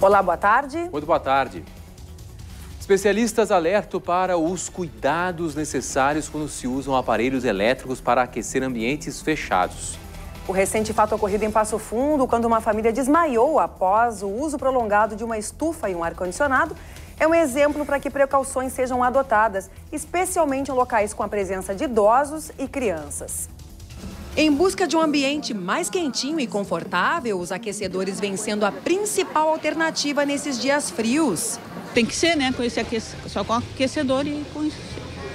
Olá, boa tarde. Muito boa tarde. Especialistas alertam para os cuidados necessários quando se usam aparelhos elétricos para aquecer ambientes fechados. O recente fato ocorrido em Passo Fundo, quando uma família desmaiou após o uso prolongado de uma estufa e um ar-condicionado, é um exemplo para que precauções sejam adotadas, especialmente em locais com a presença de idosos e crianças. Em busca de um ambiente mais quentinho e confortável, os aquecedores vêm sendo a principal alternativa nesses dias frios. Tem que ser, né? Só com aquecedor e com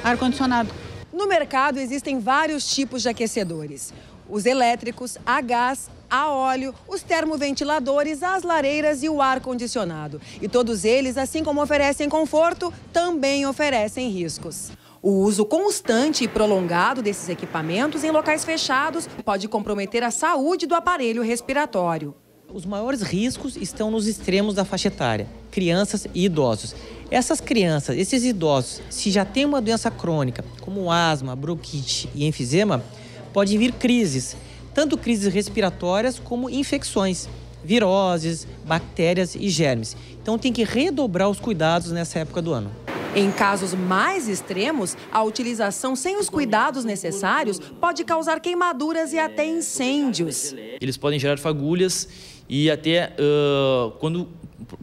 ar-condicionado. No mercado existem vários tipos de aquecedores. Os elétricos, a gás, a óleo, os termoventiladores, as lareiras e o ar-condicionado. E todos eles, assim como oferecem conforto, também oferecem riscos. O uso constante e prolongado desses equipamentos em locais fechados pode comprometer a saúde do aparelho respiratório. Os maiores riscos estão nos extremos da faixa etária, crianças e idosos. Essas crianças, esses idosos, se já têm uma doença crônica, como asma, bronquite e enfisema, podem vir crises, tanto crises respiratórias como infecções, viroses, bactérias e germes. Então tem que redobrar os cuidados nessa época do ano. Em casos mais extremos, a utilização sem os cuidados necessários pode causar queimaduras e até incêndios. Eles podem gerar fagulhas e até quando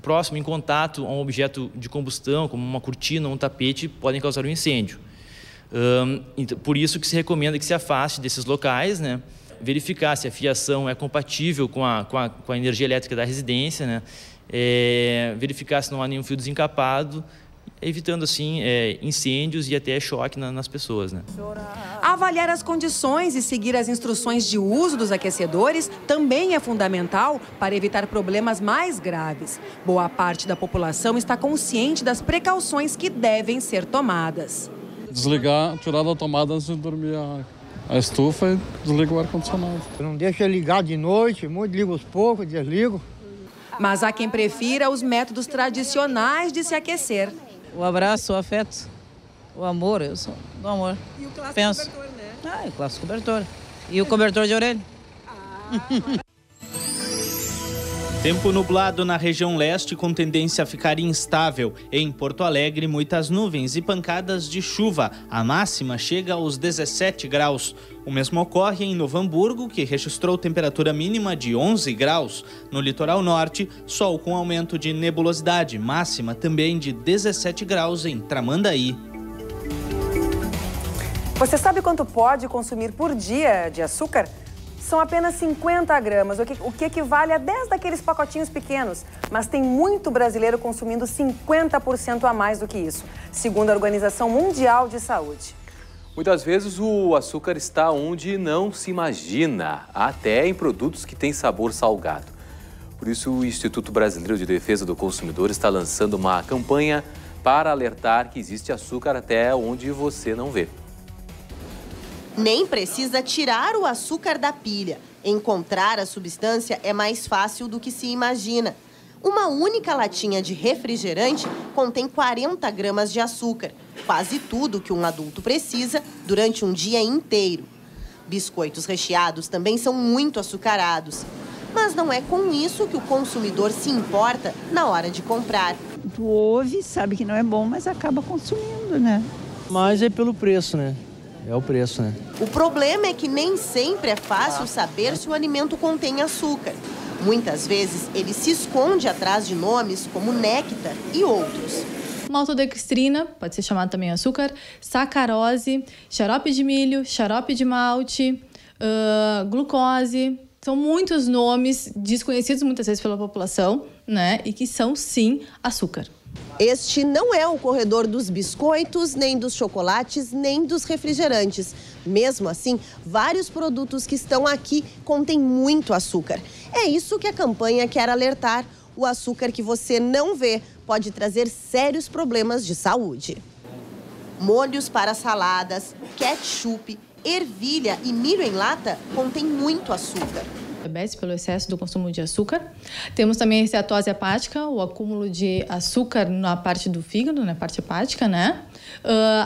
próximo em contato a um objeto de combustão, como uma cortina ou um tapete, podem causar um incêndio. Por isso que se recomenda que se afaste desses locais, né? Verificar se a fiação é compatível com a energia elétrica da residência, né? Verificar se não há nenhum fio desencapado, evitando assim incêndios e até choque nas pessoas, né? Avaliar as condições e seguir as instruções de uso dos aquecedores também é fundamental para evitar problemas mais graves. Boa parte da população está consciente das precauções que devem ser tomadas. Desligar, tirar da tomada antes de dormir a estufa e desliga o ar-condicionado. Não deixa ligar de noite, muito ligo aos poucos, desligo. Mas há quem prefira os métodos tradicionais de se aquecer. O abraço, o afeto, o amor, eu sou do amor. E o clássico cobertor, né? O clássico cobertor. E o cobertor de orelha. Tempo nublado na região leste com tendência a ficar instável. Em Porto Alegre, muitas nuvens e pancadas de chuva. A máxima chega aos 17 graus. O mesmo ocorre em Novo Hamburgo, que registrou temperatura mínima de 11 graus. No litoral norte, sol com aumento de nebulosidade, máxima também de 17 graus em Tramandaí. Você sabe quanto pode consumir por dia de açúcar? São apenas 50 gramas, o que equivale a 10 daqueles pacotinhos pequenos. Mas tem muito brasileiro consumindo 50% a mais do que isso, segundo a Organização Mundial de Saúde. Muitas vezes o açúcar está onde não se imagina, até em produtos que têm sabor salgado. Por isso, o Instituto Brasileiro de Defesa do Consumidor está lançando uma campanha para alertar que existe açúcar até onde você não vê. Nem precisa tirar o açúcar da pilha. Encontrar a substância é mais fácil do que se imagina. Uma única latinha de refrigerante contém 40 gramas de açúcar, quase tudo que um adulto precisa durante um dia inteiro. Biscoitos recheados também são muito açucarados. Mas não é com isso que o consumidor se importa na hora de comprar. Tu ouve, sabe que não é bom, mas acaba consumindo, né? Mas é pelo preço, né? É o preço, né? O problema é que nem sempre é fácil saber se o alimento contém açúcar. Muitas vezes ele se esconde atrás de nomes como néctar e outros. Maltodextrina, pode ser chamado também açúcar, sacarose, xarope de milho, xarope de malte, glucose. São muitos nomes desconhecidos muitas vezes pela população, né? E que são, sim, açúcar. Este não é o corredor dos biscoitos, nem dos chocolates, nem dos refrigerantes. Mesmo assim, vários produtos que estão aqui contêm muito açúcar. É isso que a campanha quer alertar. O açúcar que você não vê pode trazer sérios problemas de saúde. Molhos para saladas, ketchup, ervilha e milho em lata contêm muito açúcar. diabetes pelo excesso do consumo de açúcar. Temos também a esteatose hepática, o acúmulo de açúcar na parte do fígado, na parte hepática, né?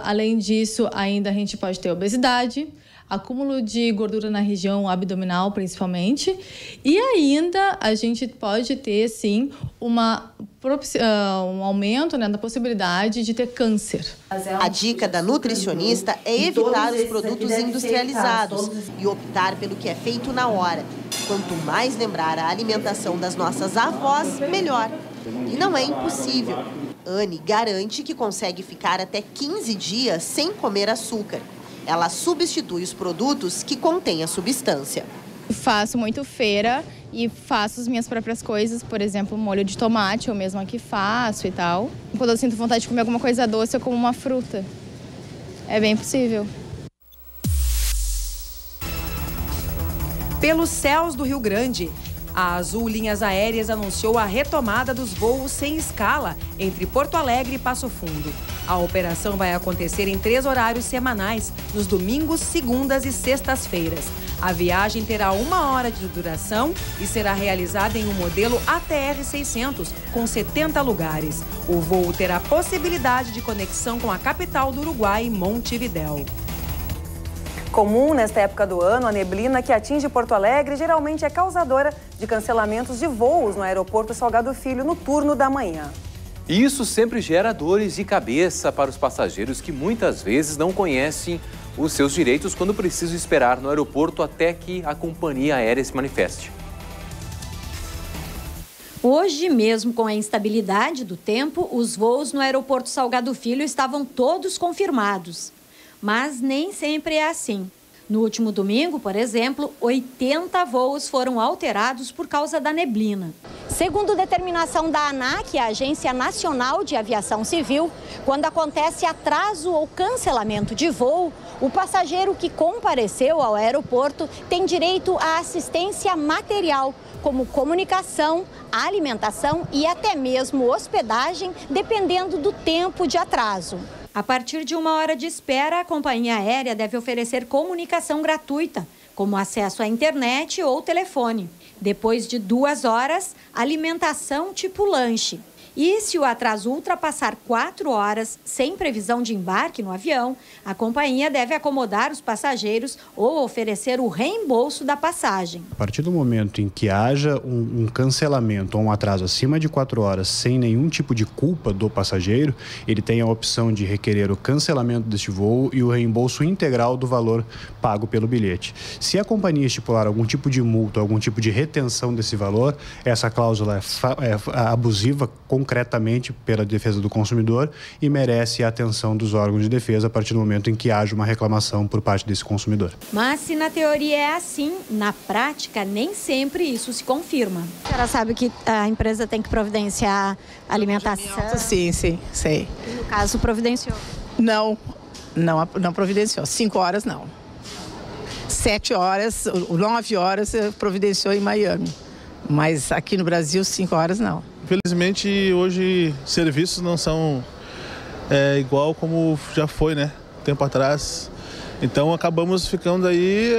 Além disso, ainda a gente pode ter obesidade, acúmulo de gordura na região abdominal, principalmente. E ainda a gente pode ter, sim, um aumento, né, da possibilidade de ter câncer. A dica da nutricionista é evitar os produtos industrializados e optar pelo que é feito na hora. Quanto mais lembrar a alimentação das nossas avós, melhor. E não é impossível. Anne garante que consegue ficar até 15 dias sem comer açúcar. Ela substitui os produtos que contêm a substância. Faço muito feira e faço as minhas próprias coisas, por exemplo, molho de tomate, eu mesma que faço e tal. Quando eu sinto vontade de comer alguma coisa doce, eu como uma fruta. É bem possível. Pelos céus do Rio Grande, a Azul Linhas Aéreas anunciou a retomada dos voos sem escala entre Porto Alegre e Passo Fundo. A operação vai acontecer em 3 horários semanais, nos domingos, segundas e sextas-feiras. A viagem terá 1 hora de duração e será realizada em um modelo ATR 600, com 70 lugares. O voo terá possibilidade de conexão com a capital do Uruguai, Montevidéu. Comum nesta época do ano, a neblina que atinge Porto Alegre geralmente é causadora de cancelamentos de voos no aeroporto Salgado Filho no turno da manhã. Isso sempre gera dores de cabeça para os passageiros que muitas vezes não conhecem os seus direitos quando precisam esperar no aeroporto até que a companhia aérea se manifeste. Hoje, mesmo com a instabilidade do tempo, os voos no aeroporto Salgado Filho estavam todos confirmados. Mas nem sempre é assim. No último domingo, por exemplo, 80 voos foram alterados por causa da neblina. Segundo determinação da ANAC, a Agência Nacional de Aviação Civil, quando acontece atraso ou cancelamento de voo, o passageiro que compareceu ao aeroporto tem direito à assistência material, como comunicação, alimentação e até mesmo hospedagem, dependendo do tempo de atraso. A partir de 1 hora de espera, a companhia aérea deve oferecer comunicação gratuita, como acesso à internet ou telefone. Depois de 2 horas, alimentação tipo lanche. E se o atraso ultrapassar 4 horas, sem previsão de embarque no avião, a companhia deve acomodar os passageiros ou oferecer o reembolso da passagem. A partir do momento em que haja um cancelamento ou um atraso acima de 4 horas sem nenhum tipo de culpa do passageiro, ele tem a opção de requerer o cancelamento deste voo e o reembolso integral do valor pago pelo bilhete. Se a companhia estipular algum tipo de multa, algum tipo de retenção desse valor, essa cláusula é abusiva concretamente pela defesa do consumidor e merece a atenção dos órgãos de defesa a partir do momento em que haja uma reclamação por parte desse consumidor. Mas se na teoria é assim, na prática nem sempre isso se confirma. A senhora sabe que a empresa tem que providenciar alimentação? Sim, sei. E no caso, providenciou? Não providenciou. 5 horas não. 7 horas, 9 horas providenciou em Miami. Mas aqui no Brasil, 5 horas não. Infelizmente, hoje, serviços não são igual como já foi, né? Tempo atrás. Então, acabamos ficando aí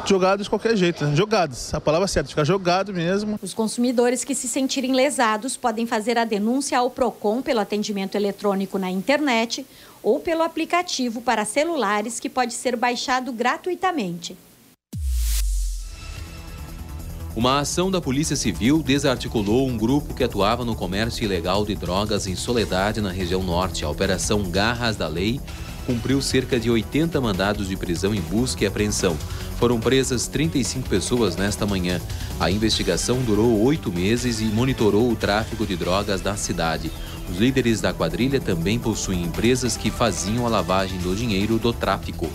jogados de qualquer jeito, né? Jogados, a palavra certa, ficar jogado mesmo. Os consumidores que se sentirem lesados podem fazer a denúncia ao PROCON pelo atendimento eletrônico na internet ou pelo aplicativo para celulares que pode ser baixado gratuitamente. Uma ação da Polícia Civil desarticulou um grupo que atuava no comércio ilegal de drogas em Soledade, na região norte. A Operação Garras da Lei cumpriu cerca de 80 mandados de prisão em busca e apreensão. Foram presas 35 pessoas nesta manhã. A investigação durou 8 meses e monitorou o tráfico de drogas da cidade. Os líderes da quadrilha também possuem empresas que faziam a lavagem do dinheiro do tráfico.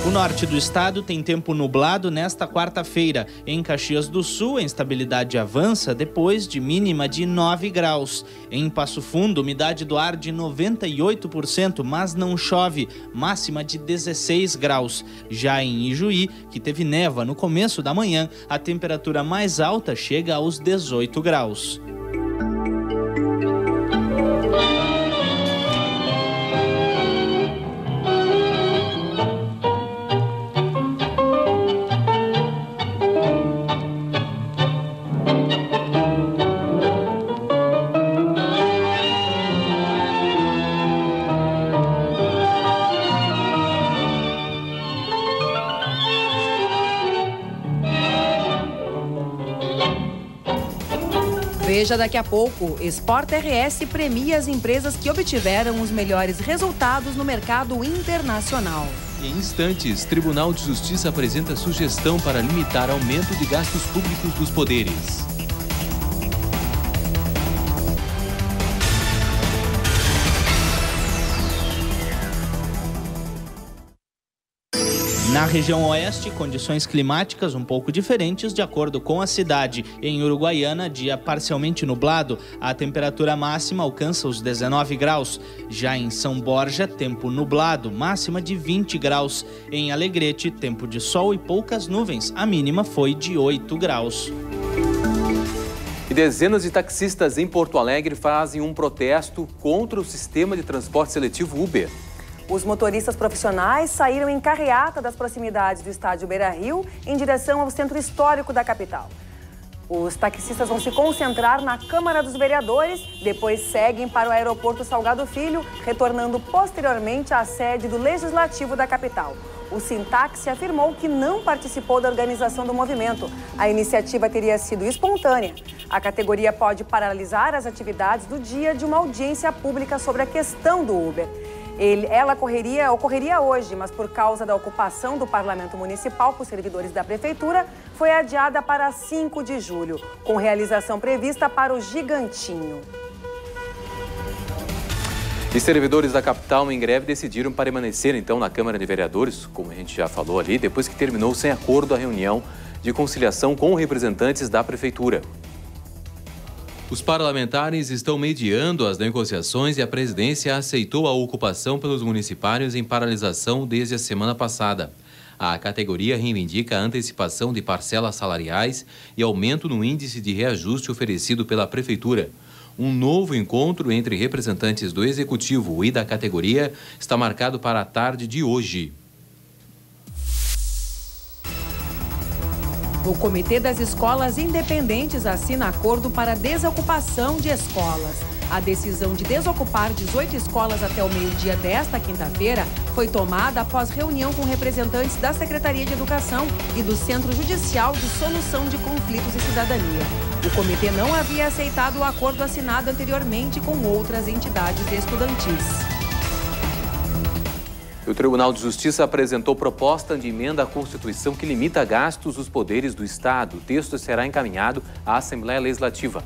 O norte do estado tem tempo nublado nesta quarta-feira. Em Caxias do Sul, a instabilidade avança depois de mínima de 9 graus. Em Passo Fundo, umidade do ar de 98%, mas não chove, máxima de 16 graus. Já em Ijuí, que teve névoa no começo da manhã, a temperatura mais alta chega aos 18 graus. Veja daqui a pouco. Sport RS premia as empresas que obtiveram os melhores resultados no mercado internacional. Em instantes, Tribunal de Justiça apresenta sugestão para limitar aumento de gastos públicos dos poderes. Na região oeste, condições climáticas um pouco diferentes de acordo com a cidade. Em Uruguaiana, dia parcialmente nublado, a temperatura máxima alcança os 19 graus. Já em São Borja, tempo nublado, máxima de 20 graus. Em Alegrete, tempo de sol e poucas nuvens, a mínima foi de 8 graus. E dezenas de taxistas em Porto Alegre fazem um protesto contra o sistema de transporte seletivo Uber. Os motoristas profissionais saíram em carreata das proximidades do estádio Beira-Rio em direção ao centro histórico da capital. Os taxistas vão se concentrar na Câmara dos Vereadores, depois seguem para o aeroporto Salgado Filho, retornando posteriormente à sede do Legislativo da capital. O Sintaxi afirmou que não participou da organização do movimento. A iniciativa teria sido espontânea. A categoria pode paralisar as atividades do dia de uma audiência pública sobre a questão do Uber. Ela ocorreria hoje, mas por causa da ocupação do Parlamento Municipal por servidores da Prefeitura, foi adiada para 5 de julho, com realização prevista para o Gigantinho. E servidores da capital em greve decidiram permanecer, então, na Câmara de Vereadores, como a gente já falou ali, depois que terminou sem acordo a reunião de conciliação com representantes da Prefeitura. Os parlamentares estão mediando as negociações e a presidência aceitou a ocupação pelos municipários em paralisação desde a semana passada. A categoria reivindica a antecipação de parcelas salariais e aumento no índice de reajuste oferecido pela Prefeitura. Um novo encontro entre representantes do Executivo e da categoria está marcado para a tarde de hoje. O Comitê das Escolas Independentes assina acordo para desocupação de escolas. A decisão de desocupar 18 escolas até o meio-dia desta quinta-feira foi tomada após reunião com representantes da Secretaria de Educação e do Centro Judicial de Solução de Conflitos e Cidadania. O comitê não havia aceitado o acordo assinado anteriormente com outras entidades estudantis. O Tribunal de Justiça apresentou proposta de emenda à Constituição que limita gastos dos poderes do Estado. O texto será encaminhado à Assembleia Legislativa.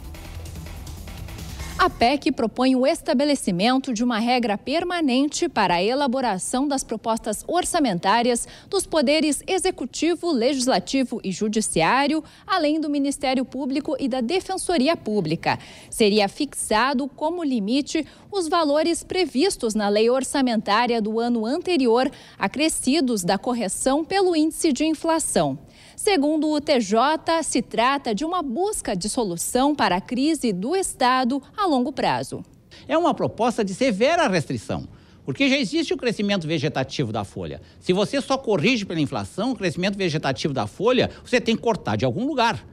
A PEC propõe o estabelecimento de uma regra permanente para a elaboração das propostas orçamentárias dos poderes executivo, legislativo e judiciário, além do Ministério Público e da Defensoria Pública. Seria fixado como limite os valores previstos na lei orçamentária do ano anterior, acrescidos da correção pelo índice de inflação. Segundo o TJ, se trata de uma busca de solução para a crise do Estado a longo prazo. É uma proposta de severa restrição, porque já existe o crescimento vegetativo da folha. Se você só corrige pela inflação, o crescimento vegetativo da folha, você tem que cortar de algum lugar.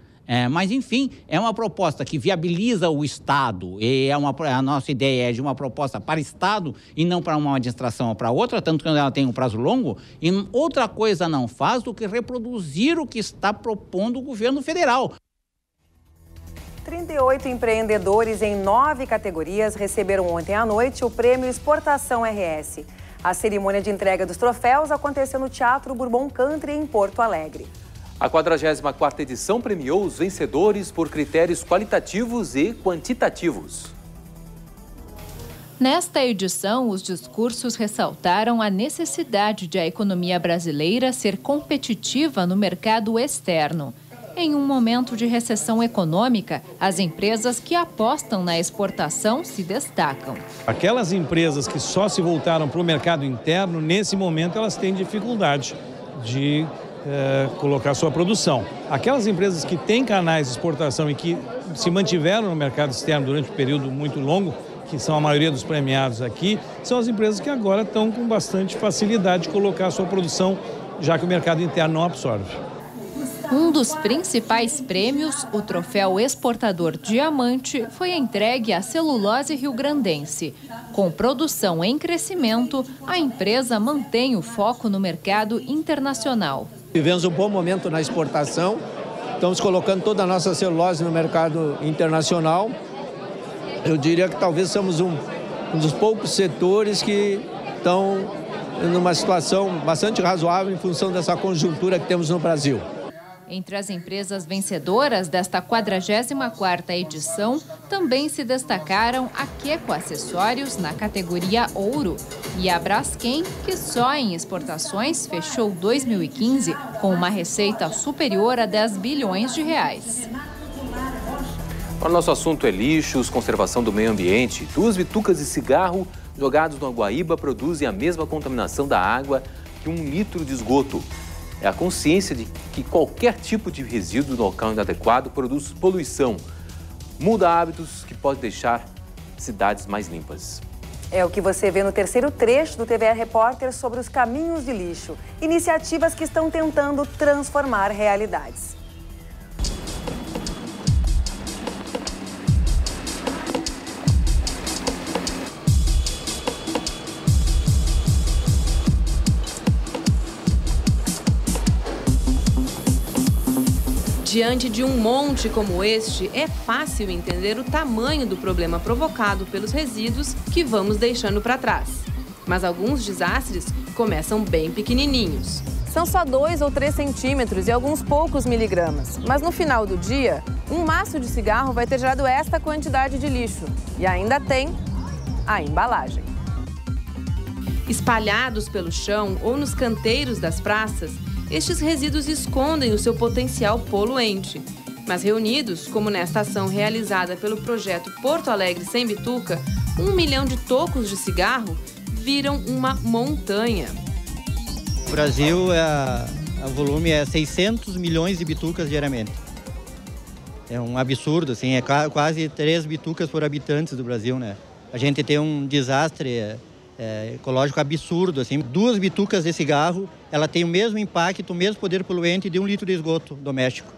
Mas, enfim, é uma proposta que viabiliza o Estado. E a nossa ideia é de uma proposta para o Estado e não para uma administração ou para outra, tanto que ela tem um prazo longo. E outra coisa não faz do que reproduzir o que está propondo o governo federal. 38 empreendedores em 9 categorias receberam ontem à noite o Prêmio Exportação RS. A cerimônia de entrega dos troféus aconteceu no Teatro Bourbon Country, em Porto Alegre. A 44ª edição premiou os vencedores por critérios qualitativos e quantitativos. Nesta edição, os discursos ressaltaram a necessidade de a economia brasileira ser competitiva no mercado externo. Em um momento de recessão econômica, as empresas que apostam na exportação se destacam. Aquelas empresas que só se voltaram para o mercado interno, nesse momento elas têm dificuldade de colocar sua produção. Aquelas empresas que têm canais de exportação e que se mantiveram no mercado externo durante um período muito longo, que são a maioria dos premiados aqui, são as empresas que agora estão com bastante facilidade de colocar sua produção, já que o mercado interno não absorve. Um dos principais prêmios, o troféu Exportador Diamante, foi entregue à Celulose Riograndense. Com produção em crescimento, a empresa mantém o foco no mercado internacional. Vivemos um bom momento na exportação, Estamos colocando toda a nossa celulose no mercado internacional. Eu diria que talvez somos um dos poucos setores que estão numa situação bastante razoável em função dessa conjuntura que temos no Brasil. Entre as empresas vencedoras desta 44ª edição, também se destacaram a Queco Acessórios na categoria Ouro e a Braskem, que só em exportações fechou 2015 com uma receita superior a 10 bilhões de reais. O nosso assunto é lixos, conservação do meio ambiente. 2 bitucas de cigarro jogados no Guaíba produzem a mesma contaminação da água que 1 litro de esgoto. É a consciência de que qualquer tipo de resíduo no local inadequado produz poluição. Muda hábitos que pode deixar cidades mais limpas. É o que você vê no terceiro trecho do TVE Repórter sobre os caminhos de lixo. Iniciativas que estão tentando transformar realidades. Diante de um monte como este, é fácil entender o tamanho do problema provocado pelos resíduos que vamos deixando para trás. Mas alguns desastres começam bem pequenininhos. São só 2 ou 3 centímetros e alguns poucos miligramas. Mas no final do dia, um maço de cigarro vai ter gerado esta quantidade de lixo. E ainda tem a embalagem. Espalhados pelo chão ou nos canteiros das praças, estes resíduos escondem o seu potencial poluente. Mas reunidos, como nesta ação realizada pelo projeto Porto Alegre Sem Bituca, 1 milhão de tocos de cigarro viram uma montanha. O Brasil, o volume é 600 milhões de bitucas diariamente. É um absurdo, assim, é quase 3 bitucas por habitante do Brasil, né? A gente tem um desastre ecológico absurdo, assim. 2 bitucas de cigarro, ela tem o mesmo impacto, o mesmo poder poluente de 1 litro de esgoto doméstico.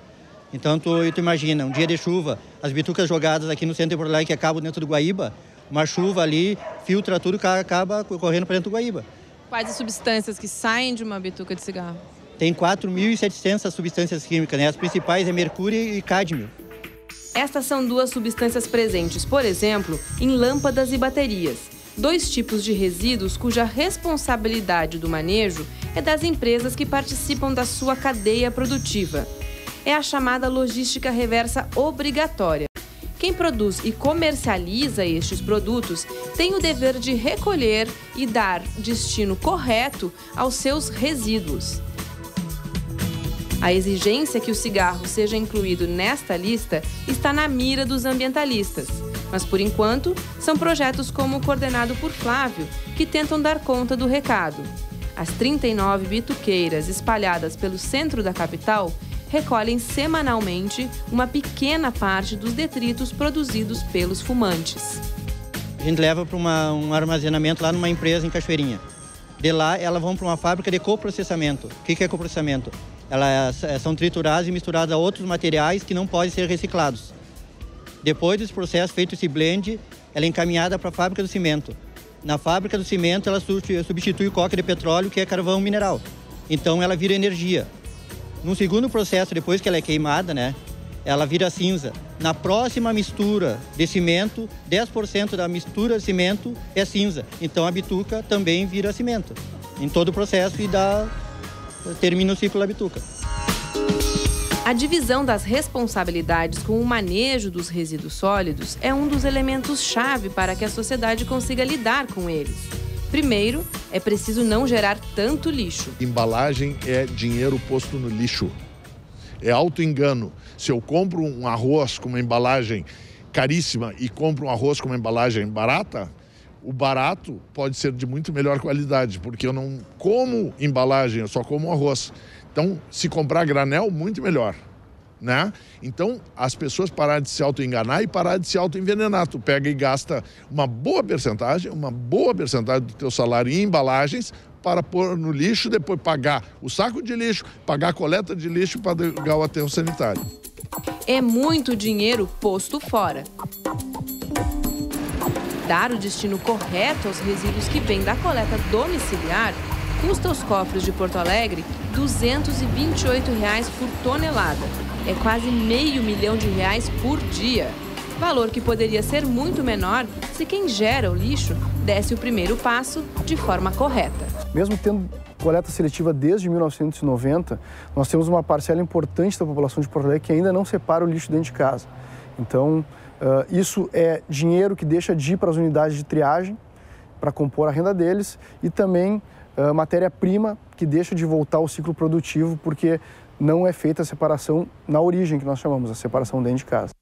Então, tu imagina, um dia de chuva, as bitucas jogadas aqui no centro de Porto Alegre que acabam dentro do Guaíba, uma chuva ali filtra tudo e acaba correndo para dentro do Guaíba. Quais as substâncias que saem de uma bituca de cigarro? Tem 4.700 substâncias químicas, né? As principais é mercúrio e cádmio. Estas são 2 substâncias presentes, por exemplo, em lâmpadas e baterias. 2 tipos de resíduos cuja responsabilidade do manejo é das empresas que participam da sua cadeia produtiva. É a chamada logística reversa obrigatória. Quem produz e comercializa estes produtos tem o dever de recolher e dar destino correto aos seus resíduos. A exigência que o cigarro seja incluído nesta lista está na mira dos ambientalistas. Mas, por enquanto, são projetos como o coordenado por Flávio que tentam dar conta do recado. As 39 bituqueiras espalhadas pelo centro da capital recolhem semanalmente uma pequena parte dos detritos produzidos pelos fumantes. A gente leva para um armazenamento lá numa empresa em Cachoeirinha. De lá, elas vão para uma fábrica de coprocessamento. O que é coprocessamento? Elas são trituradas e misturadas a outros materiais que não podem ser reciclados. Depois desse processo, feito esse blend, ela é encaminhada para a fábrica do cimento. Na fábrica do cimento, ela substitui coca de petróleo, que é carvão mineral. Então, ela vira energia. No segundo processo, depois que ela é queimada, né, ela vira cinza. Na próxima mistura de cimento, 10% da mistura de cimento é cinza. Então, a bituca também vira cimento. Em todo o processo e termina o ciclo da bituca. A divisão das responsabilidades com o manejo dos resíduos sólidos é um dos elementos-chave para que a sociedade consiga lidar com eles. Primeiro, é preciso não gerar tanto lixo. Embalagem é dinheiro posto no lixo. É auto-engano. Se eu compro um arroz com uma embalagem caríssima e compro um arroz com uma embalagem barata, o barato pode ser de muito melhor qualidade, porque eu não como embalagem, eu só como arroz. Então, se comprar granel, muito melhor, né? Então, as pessoas parar de se auto-enganar e parar de se auto-envenenar. Tu pega e gasta uma boa percentagem do teu salário em embalagens para pôr no lixo, depois pagar o saco de lixo, pagar a coleta de lixo para pagar o aterro sanitário. É muito dinheiro posto fora. Dar o destino correto aos resíduos que vêm da coleta domiciliar custa aos cofres de Porto Alegre R$ 228 por tonelada. É quase R$500 milhão por dia. Valor que poderia ser muito menor se quem gera o lixo desse o primeiro passo de forma correta. Mesmo tendo coleta seletiva desde 1990, nós temos uma parcela importante da população de Porto Alegre que ainda não separa o lixo dentro de casa. Então, isso é dinheiro que deixa de ir para as unidades de triagem para compor a renda deles e também matéria-prima que deixa de voltar ao ciclo produtivo porque não é feita a separação na origem, que nós chamamos, a separação dentro de casa.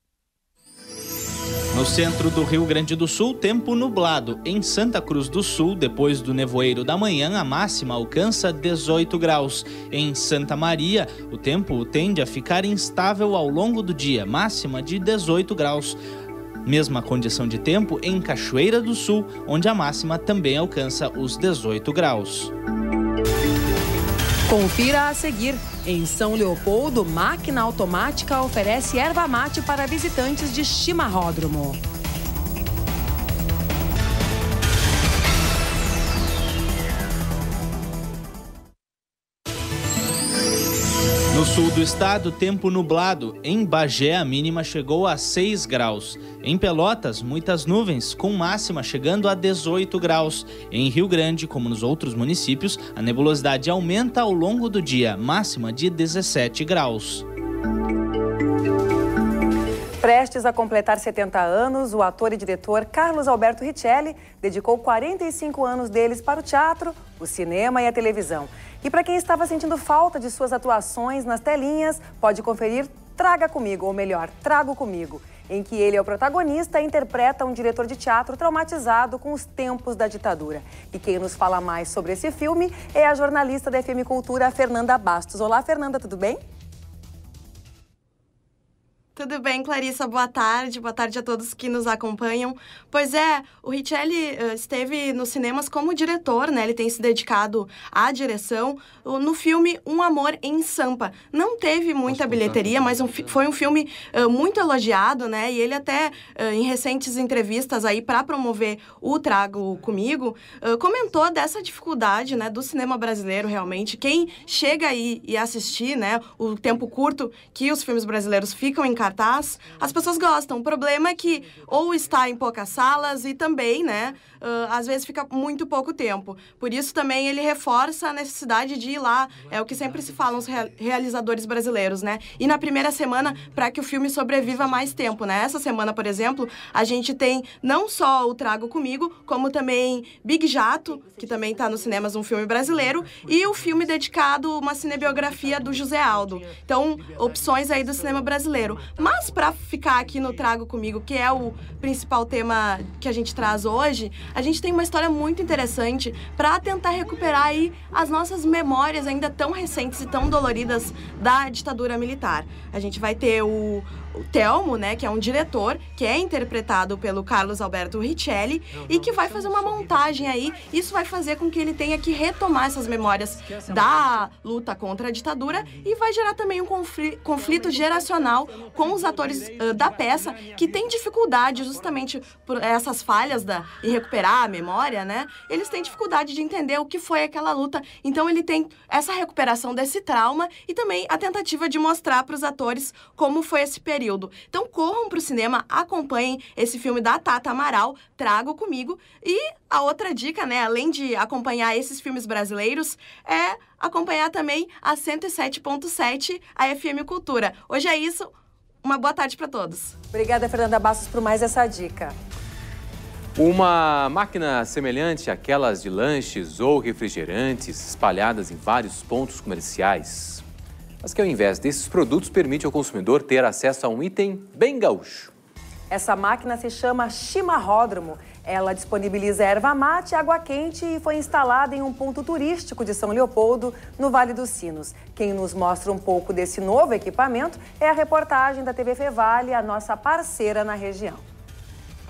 No centro do Rio Grande do Sul, tempo nublado. Em Santa Cruz do Sul, depois do nevoeiro da manhã, a máxima alcança 18 graus. Em Santa Maria, o tempo tende a ficar instável ao longo do dia, máxima de 18 graus. Mesma condição de tempo em Cachoeira do Sul, onde a máxima também alcança os 18 graus. Confira a seguir. Em São Leopoldo, máquina automática oferece erva mate para visitantes de chimarródromo. No sul do estado, tempo nublado. Em Bagé, a mínima chegou a 6 graus. Em Pelotas, muitas nuvens, com máxima chegando a 18 graus. Em Rio Grande, como nos outros municípios, a nebulosidade aumenta ao longo do dia, máxima de 17 graus. Prestes a completar 70 anos, o ator e diretor Carlos Alberto Richelli dedicou 45 anos deles para o teatro, o cinema e a televisão. E para quem estava sentindo falta de suas atuações nas telinhas, pode conferir Traga Comigo, ou melhor, Trago Comigo, em que ele é o protagonista e interpreta um diretor de teatro traumatizado com os tempos da ditadura. E quem nos fala mais sobre esse filme é a jornalista da FM Cultura, Fernanda Bastos. Olá, Fernanda, tudo bem? Tudo bem, Clarissa? Boa tarde a todos que nos acompanham. Pois é, o Richelli esteve nos cinemas como diretor, né? Ele tem se dedicado à direção no filme Um Amor em Sampa. Não teve muita bilheteria, mas foi um filme muito elogiado, né? E ele até, em recentes entrevistas aí para promover o Trago Comigo, comentou dessa dificuldade, né, do cinema brasileiro realmente. Quem chega aí e assistir, né, o tempo curto que os filmes brasileiros ficam em cartaz, as pessoas gostam. O problema é que ou está em poucas salas e também, né, às vezes fica muito pouco tempo. Por isso também ele reforça a necessidade de ir lá, é o que sempre se falam os realizadores brasileiros, né? E na primeira semana para que o filme sobreviva mais tempo, né? Essa semana, por exemplo, a gente tem não só o Trago Comigo, como também Big Jato, que também está nos cinemas, um filme brasileiro, e o filme dedicado, uma cinebiografia do José Aldo. Então, opções aí do cinema brasileiro. Mas para ficar aqui no Trago Comigo, que é o principal tema que a gente traz hoje, a gente tem uma história muito interessante para tentar recuperar aí as nossas memórias ainda tão recentes e tão doloridas da ditadura militar. A gente vai ter o Telmo, né, que é um diretor, que é interpretado pelo Carlos Alberto Richelli e que vai fazer uma montagem aí. Isso vai fazer com que ele tenha que retomar essas memórias da luta contra a ditadura e vai gerar também um conflito geracional com os atores da peça que têm dificuldade justamente por essas falhas em recuperar a memória, né? Eles têm dificuldade de entender o que foi aquela luta. Então ele tem essa recuperação desse trauma e também a tentativa de mostrar para os atores como foi esse período. Então corram para o cinema, acompanhem esse filme da Tata Amaral, Trago Comigo. E a outra dica, né, além de acompanhar esses filmes brasileiros, é acompanhar também a 107.7, a FM Cultura. Hoje é isso, uma boa tarde para todos. Obrigada, Fernanda Bastos, por mais essa dica. Uma máquina semelhante àquelas de lanches ou refrigerantes espalhadas em vários pontos comerciais, mas que ao invés desses produtos permite ao consumidor ter acesso a um item bem gaúcho. Essa máquina se chama chimarródromo. Ela disponibiliza erva mate e água quente e foi instalada em um ponto turístico de São Leopoldo, no Vale dos Sinos. Quem nos mostra um pouco desse novo equipamento é a reportagem da TV Fevale, a nossa parceira na região.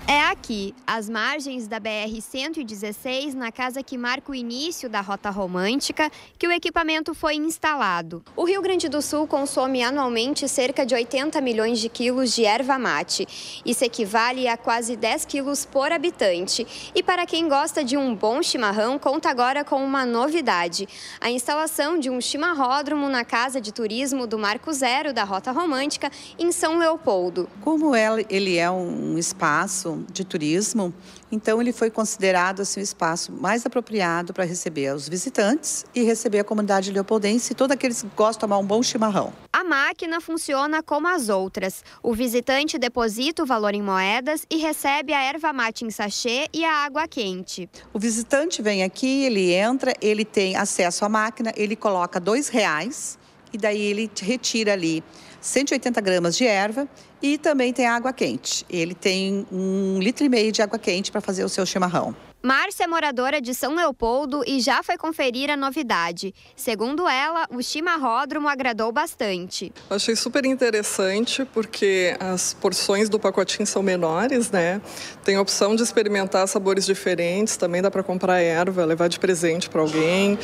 É aqui, às margens da BR-116, na casa que marca o início da Rota Romântica, que o equipamento foi instalado. O Rio Grande do Sul consome anualmente cerca de 80 milhões de quilos de erva mate. Isso equivale a quase 10 quilos por habitante. E para quem gosta de um bom chimarrão, conta agora com uma novidade: a instalação de um chimarródromo na Casa de Turismo do Marco Zero da Rota Romântica, em São Leopoldo. Como ele é um espaço de turismo, então ele foi considerado assim, um espaço mais apropriado para receber os visitantes e receber a comunidade leopoldense e todos aqueles que gostam de tomar um bom chimarrão. A máquina funciona como as outras. O visitante deposita o valor em moedas e recebe a erva mate em sachê e a água quente. O visitante vem aqui, ele entra, ele tem acesso à máquina, ele coloca R$2 e daí ele retira ali 180 gramas de erva e também tem água quente. Ele tem 1,5 litro de água quente para fazer o seu chimarrão. Márcia é moradora de São Leopoldo e já foi conferir a novidade. Segundo ela, o chimarródromo agradou bastante. Achei super interessante porque as porções do pacotinho são menores, né? Tem a opção de experimentar sabores diferentes, também dá para comprar erva, levar de presente para alguém,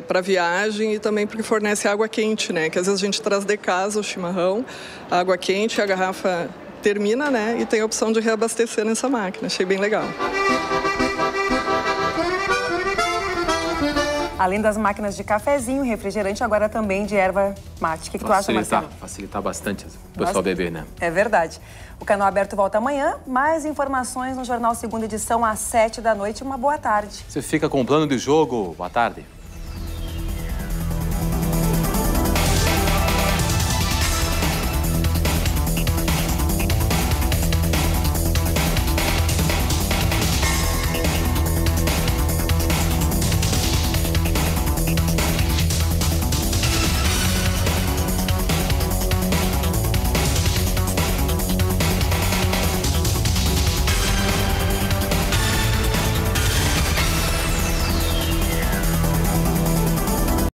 para viagem e também porque fornece água quente, né? Que às vezes a gente traz de casa o chimarrão, a água quente, a garrafa termina, né? E tem a opção de reabastecer nessa máquina. Achei bem legal. Além das máquinas de cafezinho, refrigerante, agora também de erva mate. O que tu acha, Marcelo? Facilitar bastante o pessoal beber, né? É verdade. O Canal Aberto volta amanhã. Mais informações no Jornal Segunda Edição, às 7 da noite. Uma boa tarde. Você fica com o plano de jogo. Boa tarde.